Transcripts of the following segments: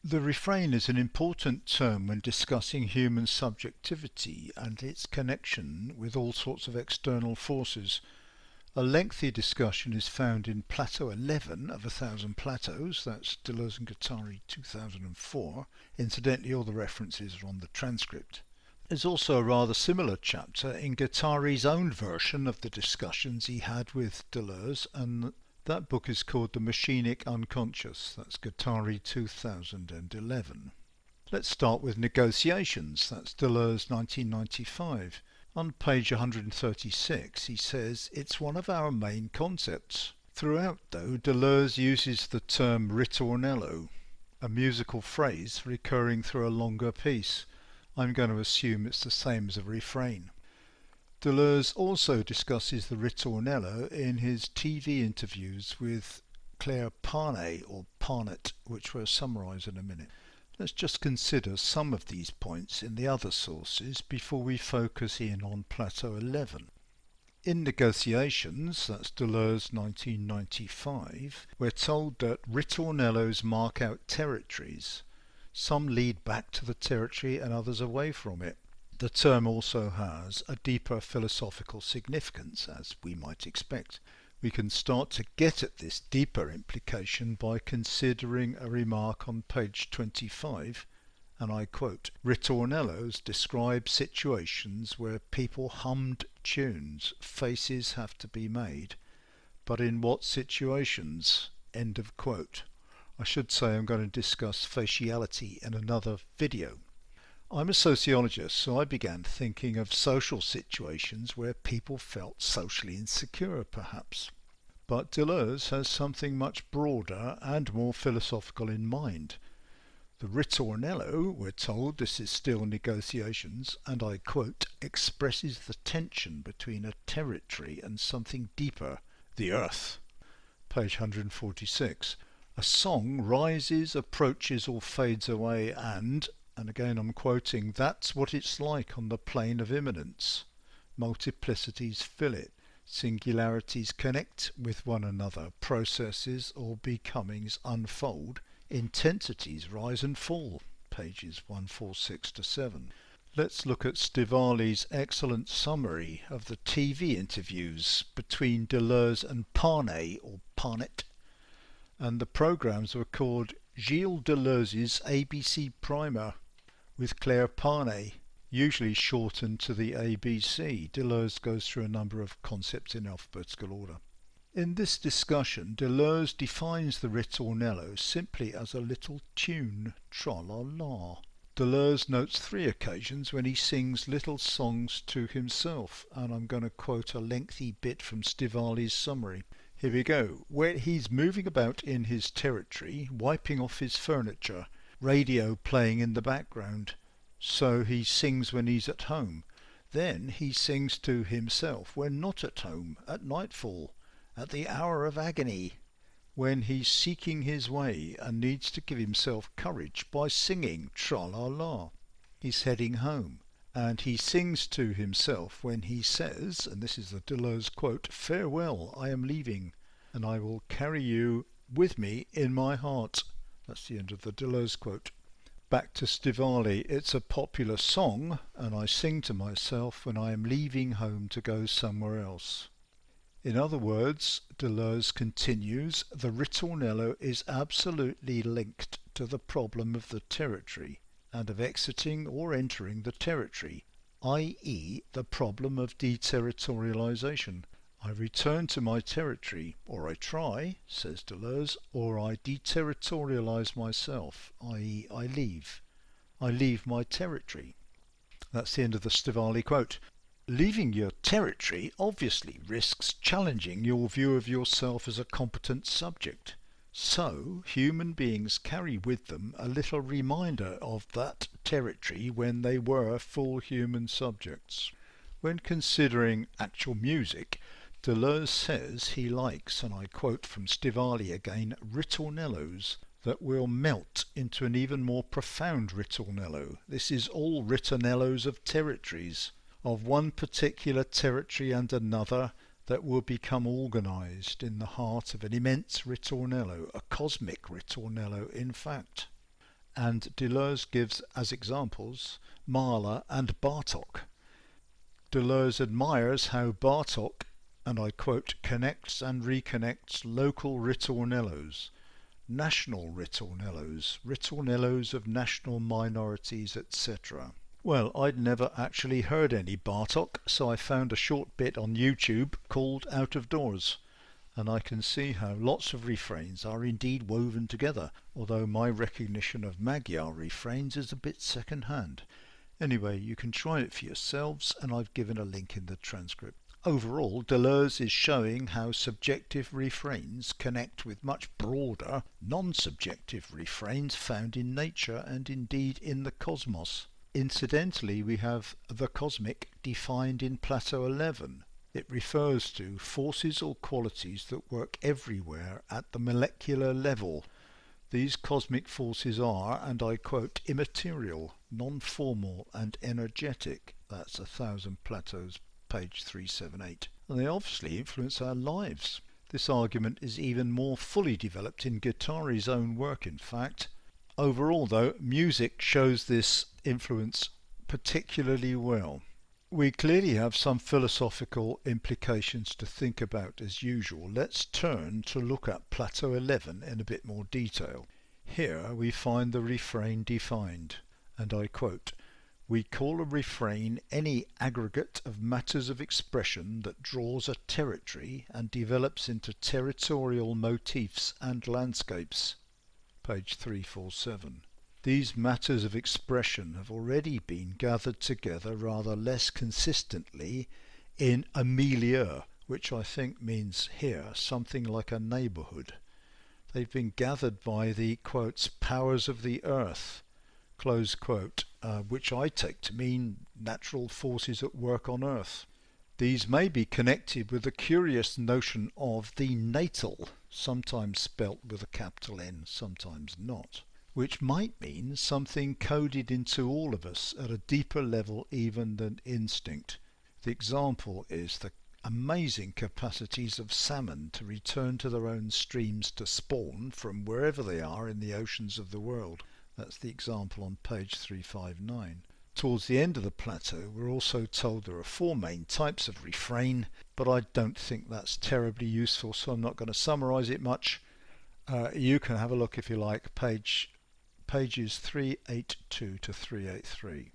The refrain is an important term when discussing human subjectivity and its connection with all sorts of external forces. A lengthy discussion is found in Plateau 11 of A Thousand Plateaus, that's Deleuze and Guattari 2004. Incidentally, all the references are on the transcript. There's also a rather similar chapter in Guattari's own version of the discussions he had with Deleuze, and that book is called The Machinic Unconscious, that's Guattari 2011. Let's start with negotiations, that's Deleuze 1995. On page 136 he says, it's one of our main concepts. Throughout though, Deleuze uses the term ritornello, a musical phrase recurring through a longer piece. I'm going to assume it's the same as a refrain. Deleuze also discusses the ritornello in his TV interviews with Claire Parnet or Parnet, which we'll summarise in a minute. Let's just consider some of these points in the other sources before we focus in on Plateau 11. In negotiations, that's Deleuze 1995, we're told that ritornellos mark out territories. Some lead back to the territory and others away from it. The term also has a deeper philosophical significance, as we might expect. We can start to get at this deeper implication by considering a remark on page 25, and I quote, Ritornellos describe situations where people hummed tunes, faces have to be made, but in what situations? End of quote. I should say I'm going to discuss faciality in another video. I'm a sociologist, so I began thinking of social situations where people felt socially insecure, perhaps. But Deleuze has something much broader and more philosophical in mind. The ritornello, we're told, this is still negotiations, and I quote, expresses the tension between a territory and something deeper, the earth. Page 146. A song rises, approaches or fades away and again I'm quoting, that's what it's like on the plane of immanence. Multiplicities fill it, singularities connect with one another, processes or becomings unfold, intensities rise and fall. Pages 146 to 7. Let's look at Stivali's excellent summary of the TV interviews between Deleuze and Parnet or Parnet, and the programmes were called Gilles Deleuze's ABC Primer with Claire Parnet, usually shortened to the ABC. Deleuze goes through a number of concepts in alphabetical order. In this discussion, Deleuze defines the ritornello simply as a little tune, tra-la-la. Deleuze notes 3 occasions when he sings little songs to himself, and I'm going to quote a lengthy bit from Stivali's summary. Here we go. Where he's moving about in his territory, wiping off his furniture, radio playing in the background. So he sings when he's at home. Then he sings to himself when not at home, at nightfall, at the hour of agony, when he's seeking his way and needs to give himself courage by singing tra-la-la. He's heading home. And he sings to himself when he says, and this is the Deleuze quote, farewell, I am leaving, and I will carry you with me in my heart. That's the end of the Deleuze quote. Back to Stivali, it's a popular song, and I sing to myself when I am leaving home to go somewhere else. In other words, Deleuze continues, the ritornello is absolutely linked to the problem of the territory, and of exiting or entering the territory, i.e. the problem of deterritorialization. I return to my territory, or I try, says Deleuze, or I deterritorialize myself, i.e. I leave. I leave my territory. That's the end of the Stivali quote. Leaving your territory obviously risks challenging your view of yourself as a competent subject. So, human beings carry with them a little reminder of that territory when they were full human subjects. When considering actual music, Deleuze says he likes, and I quote from Stivali again, ritornellos that will melt into an even more profound ritornello. This is all ritornellos of territories, of one particular territory and another, that will become organized in the heart of an immense ritornello, a cosmic ritornello in fact. and Deleuze gives as examples Mahler and Bartók. Deleuze admires how Bartók, and I quote, connects and reconnects local ritornellos, national ritornellos, ritornellos of national minorities, etc. Well, I'd never actually heard any Bartók, so I found a short bit on YouTube called Out of Doors, and I can see how lots of refrains are indeed woven together, although my recognition of Magyar refrains is a bit second-hand. Anyway, you can try it for yourselves, and I've given a link in the transcript. Overall, Deleuze is showing how subjective refrains connect with much broader, non-subjective refrains found in nature and indeed in the cosmos. Incidentally, we have the cosmic defined in Plateau 11. It refers to forces or qualities that work everywhere at the molecular level. These cosmic forces are, and I quote, immaterial, non-formal and energetic. That's A Thousand Plateaus, page 378. And they obviously influence our lives. This argument is even more fully developed in Guattari's own work, in fact. Overall, though, music shows this influence particularly well. We clearly have some philosophical implications to think about as usual. Let's turn to look at Plateau 11 in a bit more detail. Here we find the refrain defined, and I quote, "We call a refrain any aggregate of matters of expression that draws a territory and develops into territorial motifs and landscapes." Page 347. These matters of expression have already been gathered together rather less consistently in a milieu, which I think means here something like a neighbourhood. They've been gathered by the, quotes, powers of the earth, close quote, which I take to mean natural forces at work on earth. These may be connected with the curious notion of the natal, sometimes spelt with a capital N, sometimes not, which might mean something coded into all of us at a deeper level even than instinct. The example is the amazing capacities of salmon to return to their own streams to spawn from wherever they are in the oceans of the world. That's the example on page 359. Towards the end of the plateau, we're also told there are four main types of refrain, but I don't think that's terribly useful, so I'm not going to summarize it much. You can have a look if you like, pages 382 to 383.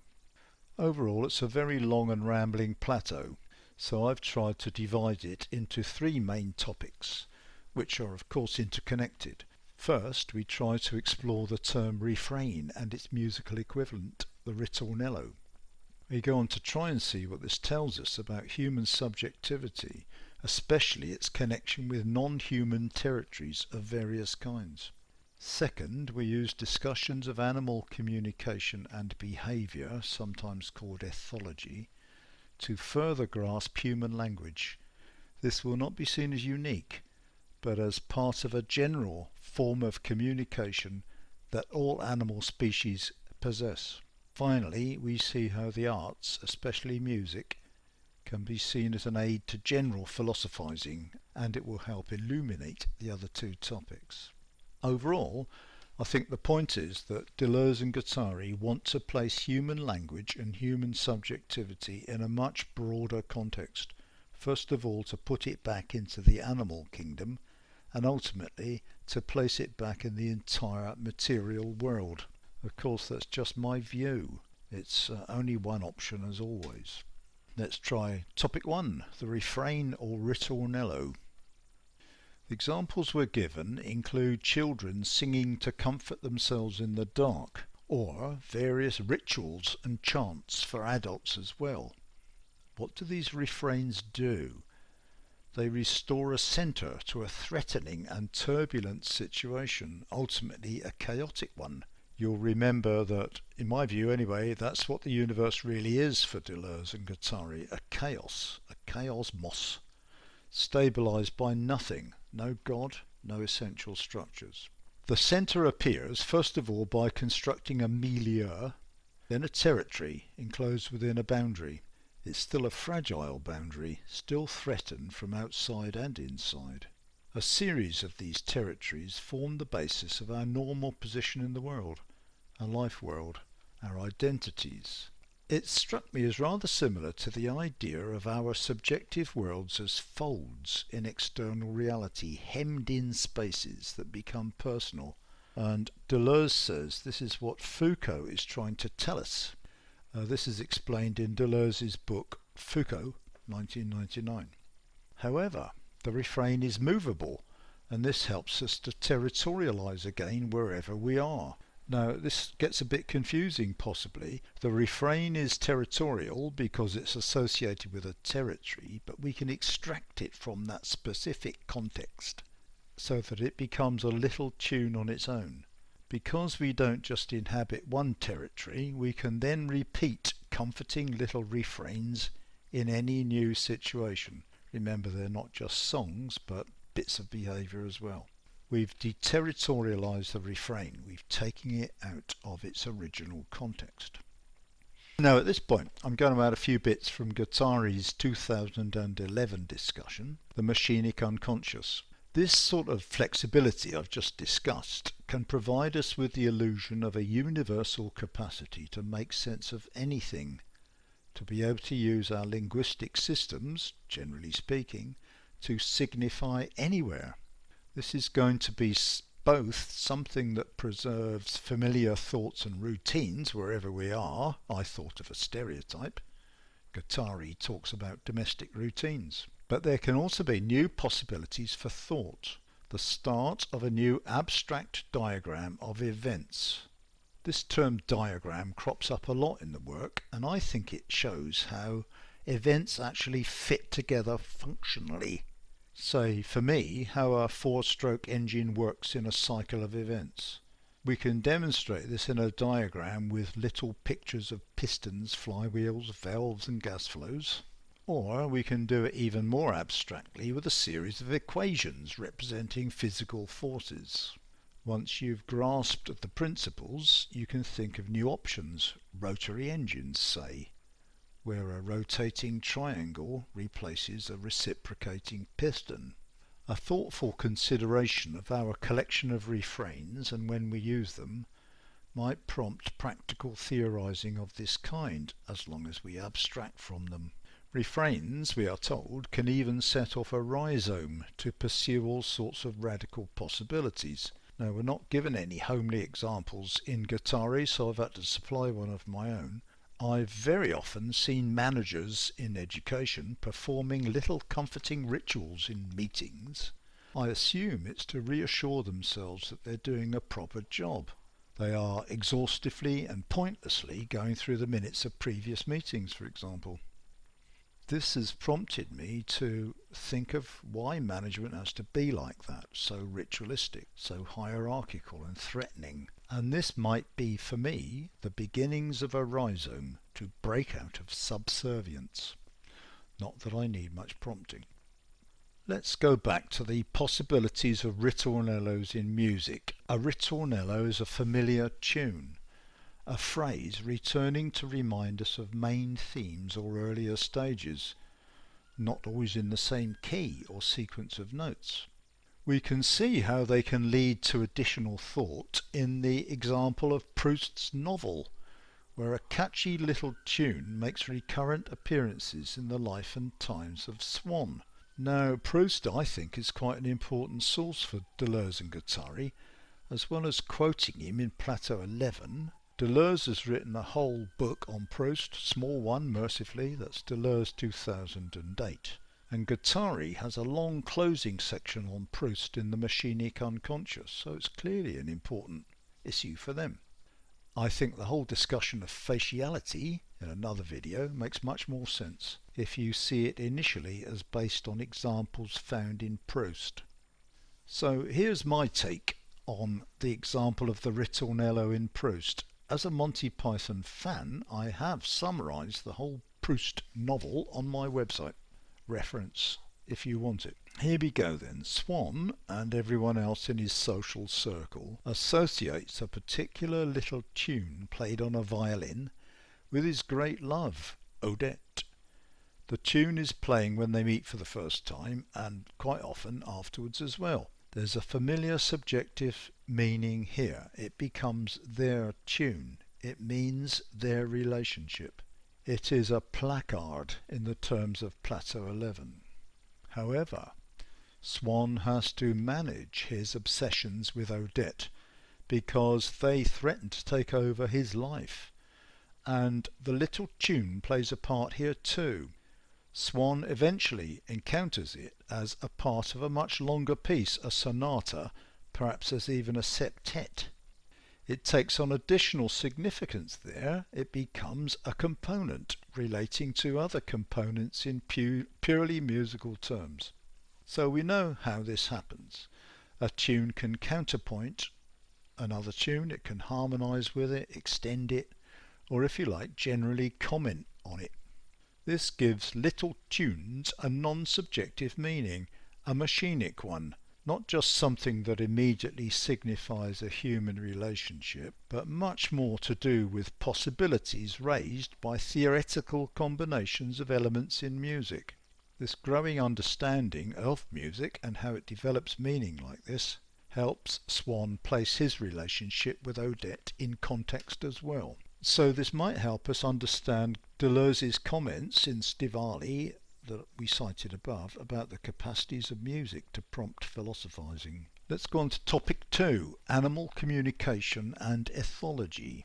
Overall, it's a very long and rambling plateau, so I've tried to divide it into three main topics, which are of course interconnected. First, we try to explore the term refrain and its musical equivalent, the ritornello. We go on to try and see what this tells us about human subjectivity, especially its connection with non-human territories of various kinds. Second, we use discussions of animal communication and behaviour, sometimes called ethology, to further grasp human language. This will not be seen as unique, but as part of a general form of communication that all animal species possess. Finally, we see how the arts, especially music, can be seen as an aid to general philosophizing, and it will help illuminate the other two topics. Overall, I think the point is that Deleuze and Guattari want to place human language and human subjectivity in a much broader context. First of all, to put it back into the animal kingdom, and ultimately to place it back in the entire material world. Of course, that's just my view. It's only one option as always. Let's try topic 1, the refrain or ritornello. The examples we're given include children singing to comfort themselves in the dark, or various rituals and chants for adults as well. What do these refrains do? They restore a centre to a threatening and turbulent situation, ultimately a chaotic one. You'll remember that, in my view anyway, that's what the universe really is for Deleuze and Guattari, a chaos, a chaosmos, stabilised by nothing, no God, no essential structures. The centre appears first of all by constructing a milieu, then a territory enclosed within a boundary. It's still a fragile boundary, still threatened from outside and inside. A series of these territories form the basis of our normal position in the world, our life world, our identities. It struck me as rather similar to the idea of our subjective worlds as folds in external reality, hemmed in spaces that become personal. And Deleuze says this is what Foucault is trying to tell us. This is explained in Deleuze's book Foucault, 1999. However, the refrain is movable, and this helps us to territorialize again wherever we are. Now, this gets a bit confusing possibly. The refrain is territorial because it's associated with a territory, but we can extract it from that specific context so that it becomes a little tune on its own. Because we don't just inhabit one territory, we can then repeat comforting little refrains in any new situation. Remember, they're not just songs, but bits of behaviour as well. We've deterritorialised the refrain. We've taken it out of its original context. Now at this point I'm going to add a few bits from Guattari's 2011 discussion, The Machinic Unconscious. This sort of flexibility I've just discussed can provide us with the illusion of a universal capacity to make sense of anything, to be able to use our linguistic systems, generally speaking, to signify anywhere. This is going to be both something that preserves familiar thoughts and routines wherever we are. I thought of a stereotype. Guattari talks about domestic routines. But there can also be new possibilities for thought, the start of a new abstract diagram of events. This term diagram crops up a lot in the work, and I think it shows how events actually fit together functionally. Say, for me, how a four-stroke engine works in a cycle of events. We can demonstrate this in a diagram with little pictures of pistons, flywheels, valves and gas flows. Or we can do it even more abstractly with a series of equations representing physical forces. Once you've grasped the principles, you can think of new options, rotary engines, say, where a rotating triangle replaces a reciprocating piston. A thoughtful consideration of our collection of refrains and when we use them might prompt practical theorizing of this kind, as long as we abstract from them. Refrains, we are told, can even set off a rhizome to pursue all sorts of radical possibilities. Now, we're not given any homely examples in Guattari, so I've had to supply one of my own. I've very often seen managers in education performing little comforting rituals in meetings. I assume it's to reassure themselves that they're doing a proper job. They are exhaustively and pointlessly going through the minutes of previous meetings, for example. This has prompted me to think of why management has to be like that, so ritualistic, so hierarchical and threatening. And this might be, for me, the beginnings of a rhizome to break out of subservience. Not that I need much prompting. Let's go back to the possibilities of ritornellos in music. A ritornello is a familiar tune, a phrase returning to remind us of main themes or earlier stages, not always in the same key or sequence of notes. We can see how they can lead to additional thought in the example of Proust's novel, where a catchy little tune makes recurrent appearances in the life and times of Swann. Now, Proust, I think, is quite an important source for Deleuze and Guattari. As well as quoting him in Plateau 11, Deleuze has written a whole book on Proust, small one, mercifully, that's Deleuze 2008. And Guattari has a long closing section on Proust in The Machinic Unconscious, so it's clearly an important issue for them. I think the whole discussion of faciality in another video makes much more sense if you see it initially as based on examples found in Proust. So here's my take on the example of the ritornello in Proust. As a Monty Python fan, I have summarised the whole Proust novel on my website. Reference if you want it. Here we go then. Swann and everyone else in his social circle associates a particular little tune played on a violin with his great love, Odette. The tune is playing when they meet for the first time and quite often afterwards as well. There's a familiar subjective meaning here. It becomes their tune. It means their relationship. It is a placard in the terms of Plateau 11. However, Swann has to manage his obsessions with Odette because they threaten to take over his life. And the little tune plays a part here too. Swann eventually encounters it as a part of a much longer piece, a sonata, perhaps as even a septet. It takes on additional significance there. It becomes a component relating to other components in purely musical terms. So we know how this happens. A tune can counterpoint another tune, it can harmonise with it, extend it, or if you like, generally comment on it. This gives little tunes a non-subjective meaning, a machinic one, not just something that immediately signifies a human relationship, but much more to do with possibilities raised by theoretical combinations of elements in music. This growing understanding of music and how it develops meaning like this helps Swann place his relationship with Odette in context as well. So this might help us understand Deleuze's comments in Stivali that we cited above about the capacities of music to prompt philosophizing. Let's go on to topic 2, animal communication and ethology.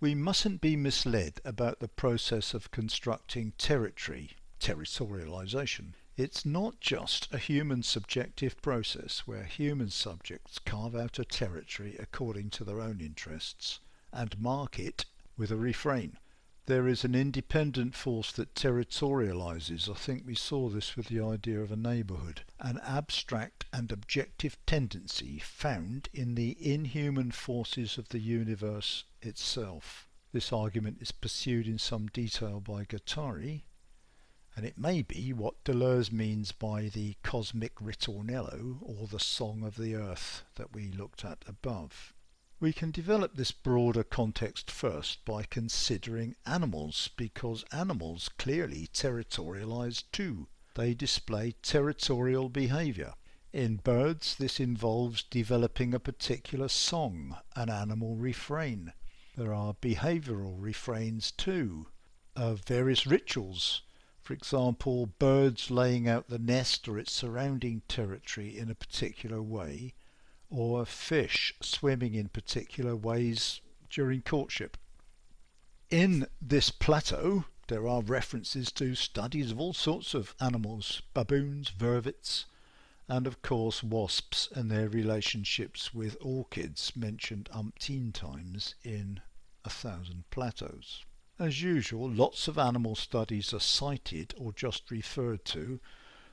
We mustn't be misled about the process of constructing territory, territorialization. It's not just a human subjective process where human subjects carve out a territory according to their own interests and mark it with a refrain. There is an independent force that territorializes. I think we saw this with the idea of a neighbourhood. An abstract and objective tendency found in the inhuman forces of the universe itself. This argument is pursued in some detail by Guattari, and it may be what Deleuze means by the cosmic ritornello, or the song of the earth that we looked at above. We can develop this broader context first by considering animals, because animals clearly territorialize too. They display territorial behavior. In birds, this involves developing a particular song, an animal refrain. There are behavioral refrains too, of various rituals. For example, birds laying out the nest or its surrounding territory in a particular way, or fish swimming in particular ways during courtship. In this Plateau, there are references to studies of all sorts of animals, baboons, vervets, and of course wasps and their relationships with orchids, mentioned umpteen times in A Thousand Plateaus. As usual, lots of animal studies are cited or just referred to.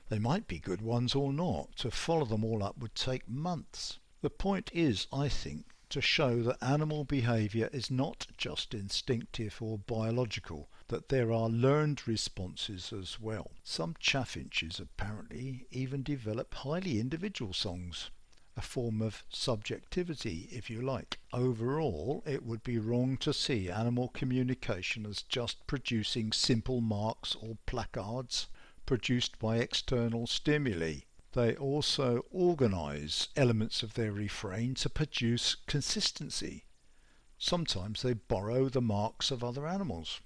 They might be good ones or not. To follow them all up would take months. The point is, I think, to show that animal behaviour is not just instinctive or biological, that there are learned responses as well. Some chaffinches apparently even develop highly individual songs, a form of subjectivity if you like. Overall, it would be wrong to see animal communication as just producing simple marks or placards produced by external stimuli. They also organise elements of their refrain to produce consistency. Sometimes they borrow the marks of other animals.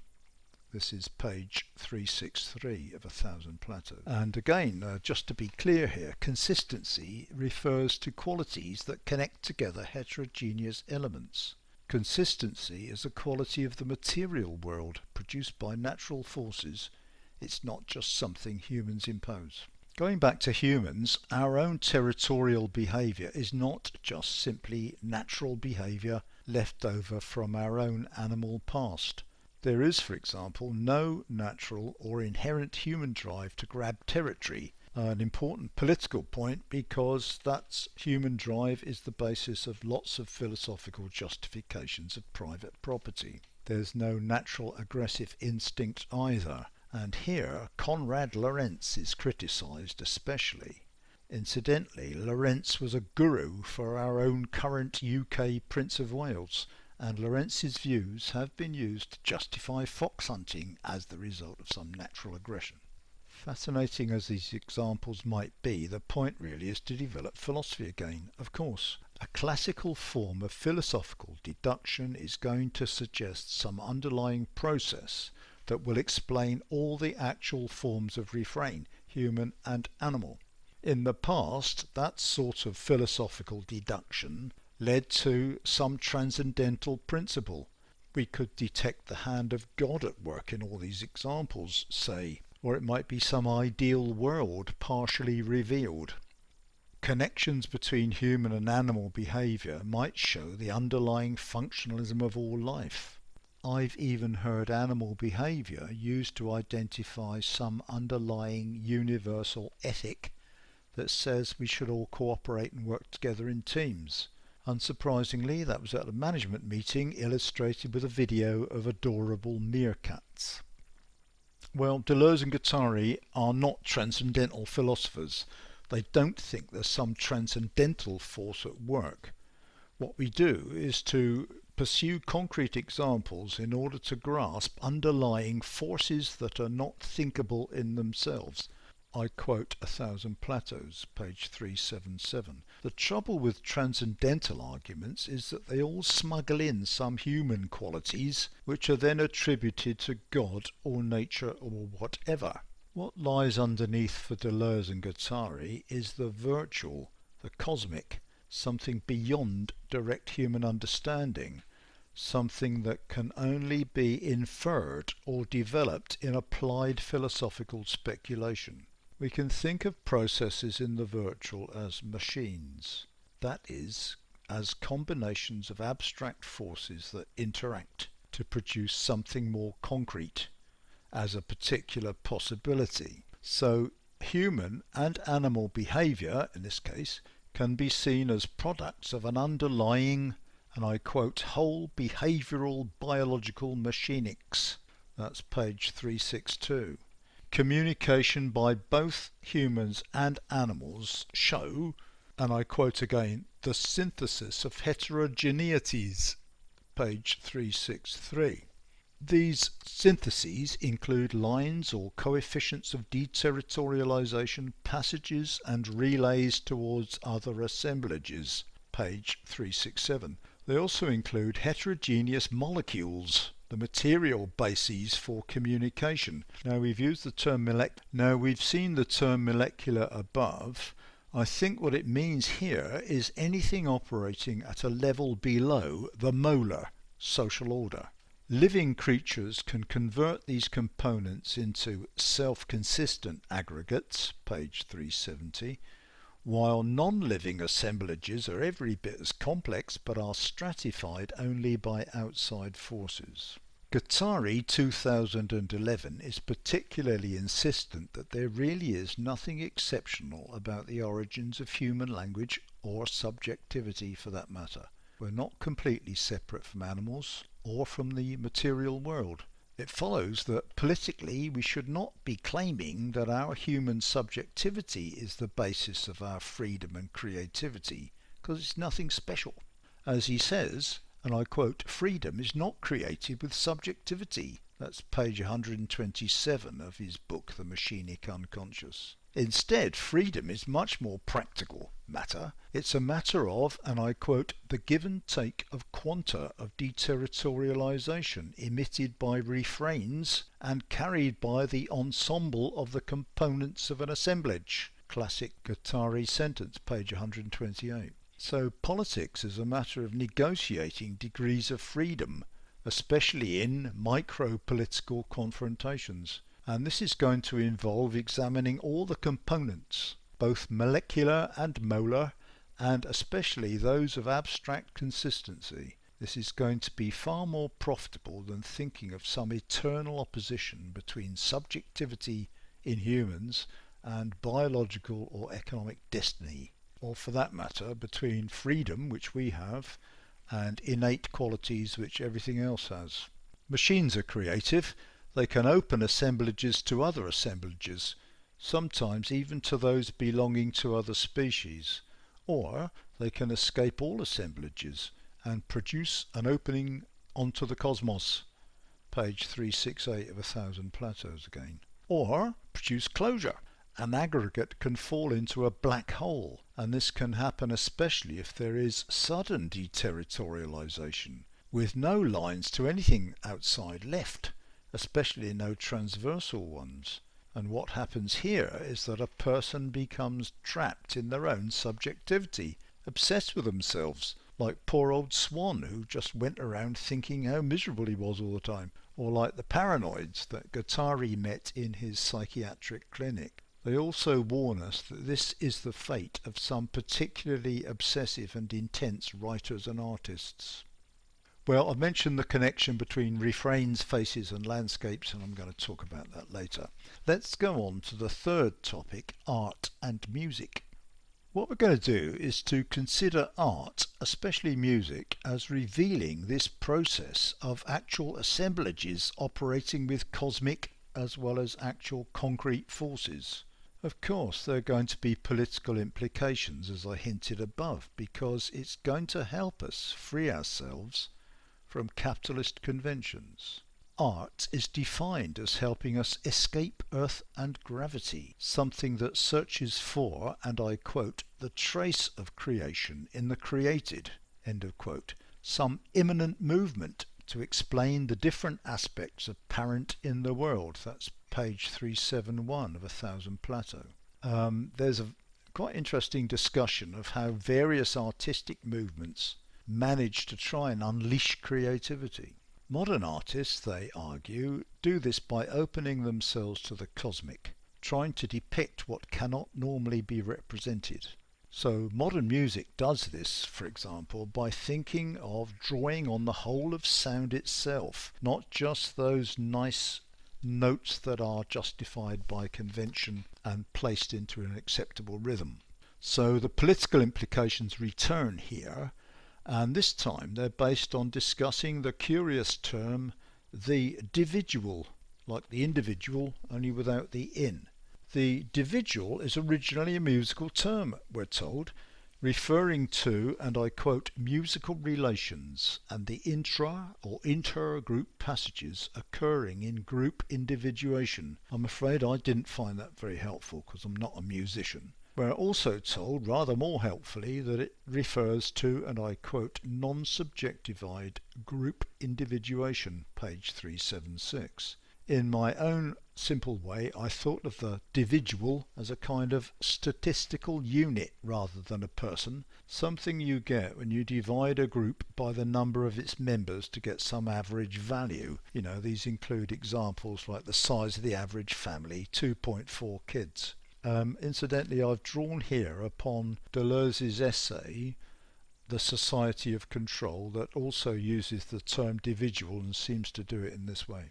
This is page 363 of A Thousand Plateaus. And again, just to be clear here, consistency refers to qualities that connect together heterogeneous elements. Consistency is a quality of the material world produced by natural forces. It's not just something humans impose. Going back to humans, our own territorial behaviour is not just simply natural behaviour left over from our own animal past. There is, for example, no natural or inherent human drive to grab territory, an important political point because that human drive is the basis of lots of philosophical justifications of private property. There's no natural aggressive instinct either. And here Konrad Lorenz is criticised especially. Incidentally, Lorenz was a guru for our own current UK Prince of Wales, and Lorenz's views have been used to justify fox hunting as the result of some natural aggression. Fascinating as these examples might be, the point really is to develop philosophy again, of course. A classical form of philosophical deduction is going to suggest some underlying process that will explain all the actual forms of refrain, human and animal. In the past, that sort of philosophical deduction led to some transcendental principle. We could detect the hand of God at work in all these examples, say, or it might be some ideal world partially revealed. Connections between human and animal behaviour might show the underlying functionalism of all life. I've even heard animal behaviour used to identify some underlying universal ethic that says we should all cooperate and work together in teams. Unsurprisingly, that was at a management meeting illustrated with a video of adorable meerkats. Well, Deleuze and Guattari are not transcendental philosophers. They don't think there's some transcendental force at work. What we do is to pursue concrete examples in order to grasp underlying forces that are not thinkable in themselves. I quote A Thousand Plateaus, page 377. The trouble with transcendental arguments is that they all smuggle in some human qualities which are then attributed to God or nature or whatever. What lies underneath for Deleuze and Guattari is the virtual, the cosmic, something beyond direct human understanding, something that can only be inferred or developed in applied philosophical speculation. We can think of processes in the virtual as machines, that is, as combinations of abstract forces that interact to produce something more concrete, as a particular possibility. So human and animal behaviour, in this case, can be seen as products of an underlying, and I quote, whole behavioural biological machinics. That's page 362. Communication by both humans and animals show, and I quote again, the synthesis of heterogeneities, page 363. These syntheses include lines or coefficients of deterritorialization, passages and relays towards other assemblages, page 367. They also include heterogeneous molecules, the material bases for communication. Now we've seen the term molecular above. I think what it means here is anything operating at a level below the molar social order. Living creatures can convert these components into self-consistent aggregates, page 370, while non-living assemblages are every bit as complex but are stratified only by outside forces. Guattari 2011 is particularly insistent that there really is nothing exceptional about the origins of human language or subjectivity for that matter. We're not completely separate from animals or from the material world. It follows that politically we should not be claiming that our human subjectivity is the basis of our freedom and creativity, because it's nothing special. As he says, and I quote, freedom is not created with subjectivity. That's page 127 of his book, The Machinic Unconscious. Instead, freedom is much more practical matter. It's a matter of, and I quote, the give and take of quanta of deterritorialization emitted by refrains and carried by the ensemble of the components of an assemblage. Classic Guattari sentence, page 128. So politics is a matter of negotiating degrees of freedom, especially in micro-political confrontations. And this is going to involve examining all the components, both molecular and molar, and especially those of abstract consistency. This is going to be far more profitable than thinking of some eternal opposition between subjectivity in humans and biological or economic destiny, or for that matter between freedom, which we have, and innate qualities which everything else has. Machines are creative. They can open assemblages to other assemblages, sometimes even to those belonging to other species, or they can escape all assemblages and produce an opening onto the cosmos. Page 368 of A Thousand Plateaus again. or produce closure. An aggregate can fall into a black hole, and this can happen especially if there is sudden deterritorialization, with no lines to anything outside left, especially no transversal ones. And what happens here is that a person becomes trapped in their own subjectivity, obsessed with themselves, like poor old Swan who just went around thinking how miserable he was all the time, or like the paranoids that Guattari met in his psychiatric clinic. They also warn us that this is the fate of some particularly obsessive and intense writers and artists. Well, I've mentioned the connection between refrains, faces and landscapes, and I'm going to talk about that later. Let's go on to the third topic, art and music. What we're going to do is to consider art, especially music, as revealing this process of actual assemblages operating with cosmic as well as actual concrete forces. Of course, there are going to be political implications, as I hinted above, because it's going to help us free ourselves from capitalist conventions. Art is defined as helping us escape earth and gravity, something that searches for, and I quote, the trace of creation in the created, end of quote, some immanent movement to explain the different aspects apparent in the world. That's page 371 of A Thousand Plateaus. There's a quite interesting discussion of how various artistic movements manage to try and unleash creativity. Modern artists, they argue, do this by opening themselves to the cosmic, trying to depict what cannot normally be represented. So modern music does this, for example, by thinking of drawing on the whole of sound itself, not just those nice notes that are justified by convention and placed into an acceptable rhythm. So the political implications return here, and this time they're based on discussing the curious term the Dividual, like the individual, only without the in. The Dividual is originally a musical term, we're told, referring to, and I quote, musical relations and the intra or inter-group passages occurring in group individuation. I'm afraid I didn't find that very helpful because I'm not a musician. We're also told, rather more helpfully, that it refers to, and I quote, non-subjectified group individuation, page 376. In my own simple way, I thought of the Dividual as a kind of statistical unit rather than a person, something you get when you divide a group by the number of its members to get some average value. You know, these include examples like the size of the average family, 2.4 kids. Incidentally, I've drawn here upon Deleuze's essay, The Society of Control, that also uses the term Dividual and seems to do it in this way.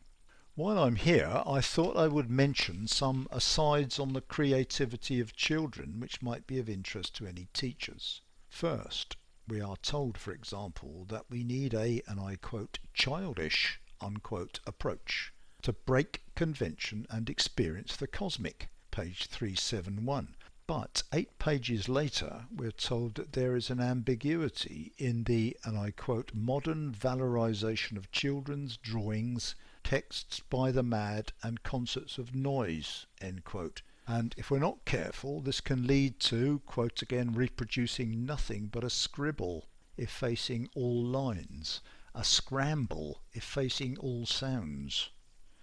While I'm here, I thought I would mention some asides on the creativity of children which might be of interest to any teachers. First, we are told, for example, that we need a, and I quote, childish, unquote, approach to break convention and experience the cosmic, page 371. But 8 pages later, we're told that there is an ambiguity in the, and I quote, modern valorization of children's drawings, texts by the mad and concerts of noise, end quote. And if we're not careful, this can lead to, quote again, reproducing nothing but a scribble effacing all lines, a scramble effacing all sounds.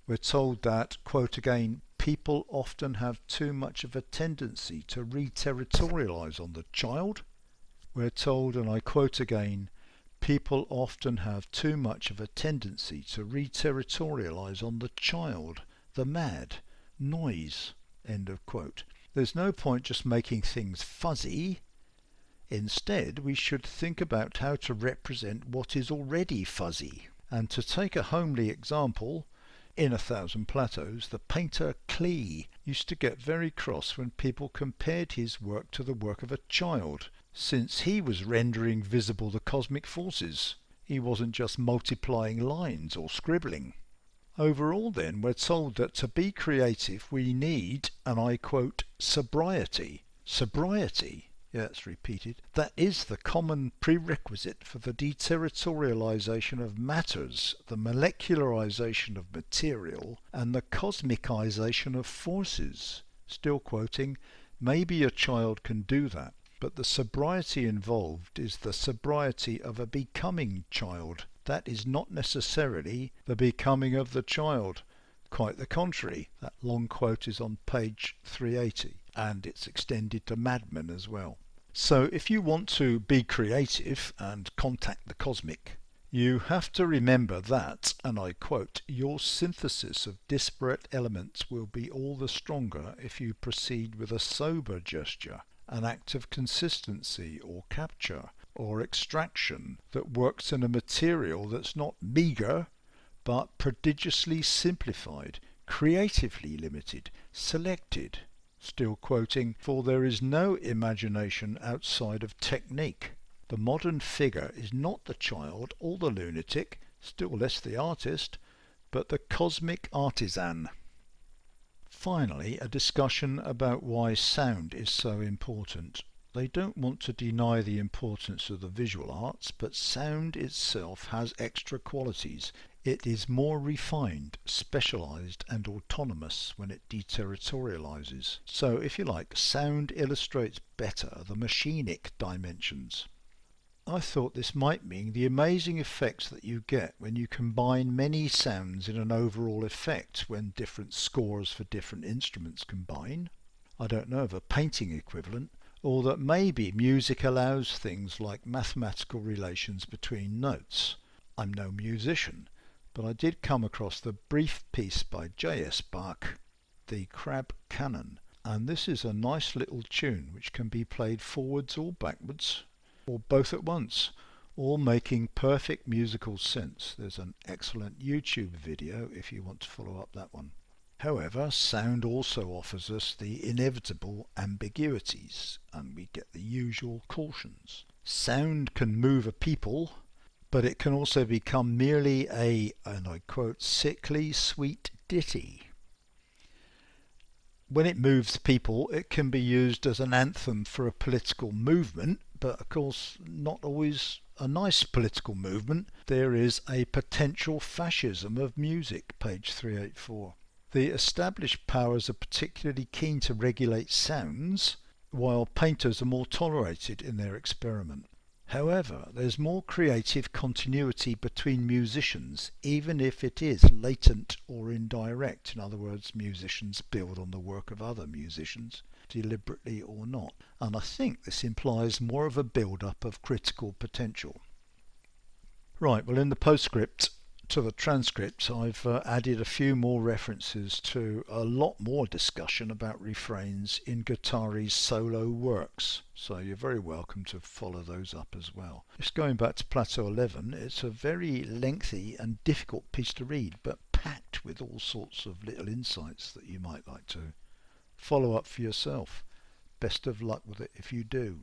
We're told that, quote again, people often have too much of a tendency to re-territorialize on the child. We're told, and I quote again, people often have too much of a tendency to re-territorialize on the child, the mad, noise, end of quote. There's no point just making things fuzzy. Instead, we should think about how to represent what is already fuzzy. And to take a homely example, in A Thousand Plateaus, the painter Klee used to get very cross when people compared his work to the work of a child, since he was rendering visible the cosmic forces. He wasn't just multiplying lines or scribbling. Overall then, we're told that to be creative we need, and I quote, sobriety. Sobriety. it's repeated, that is the common prerequisite for the deterritorialization of matters, the molecularization of material, and the cosmicization of forces. Still quoting, maybe a child can do that, but the sobriety involved is the sobriety of a becoming child. That is not necessarily the becoming of the child. Quite the contrary. That long quote is on page 380, and it's extended to madmen as well. So if you want to be creative and contact the cosmic, you have to remember that, and I quote, your synthesis of disparate elements will be all the stronger if you proceed with a sober gesture, an act of consistency or capture or extraction that works in a material that's not meagre but prodigiously simplified, creatively limited, selected. Still quoting, for there is no imagination outside of technique. The modern figure is not the child or the lunatic, still less the artist, but the cosmic artisan. Finally, a discussion about why sound is so important. They don't want to deny the importance of the visual arts, but sound itself has extra qualities. It is more refined, specialized and autonomous when it deterritorializes. So, if you like, sound illustrates better the machinic dimensions. I thought this might mean the amazing effects that you get when you combine many sounds in an overall effect when different scores for different instruments combine. I don't know of a painting equivalent, or that maybe music allows things like mathematical relations between notes. I'm no musician, but I did come across the brief piece by J.S. Bach, the Crab Canon, and this is a nice little tune which can be played forwards or backwards, or both at once, all making perfect musical sense. There's an excellent YouTube video if you want to follow up that one. However, sound also offers us the inevitable ambiguities, and we get the usual cautions. Sound can move a people, but it can also become merely a, and I quote, sickly sweet ditty. When it moves people, it can be used as an anthem for a political movement, but of course not always a nice political movement. There is a potential fascism of music, page 384. The established powers are particularly keen to regulate sounds, while painters are more tolerated in their experiment. However, there's more creative continuity between musicians, even if it is latent or indirect. In other words, musicians build on the work of other musicians, deliberately or not. And I think this implies more of a build-up of critical potential. Right, well, in the postscript to the transcript, I've added a few more references to a lot more discussion about refrains in Guattari's solo works, so you're very welcome to follow those up as well. Just going back to Plateau 11, it's a very lengthy and difficult piece to read, but packed with all sorts of little insights that you might like to follow up for yourself. Best of luck with it if you do.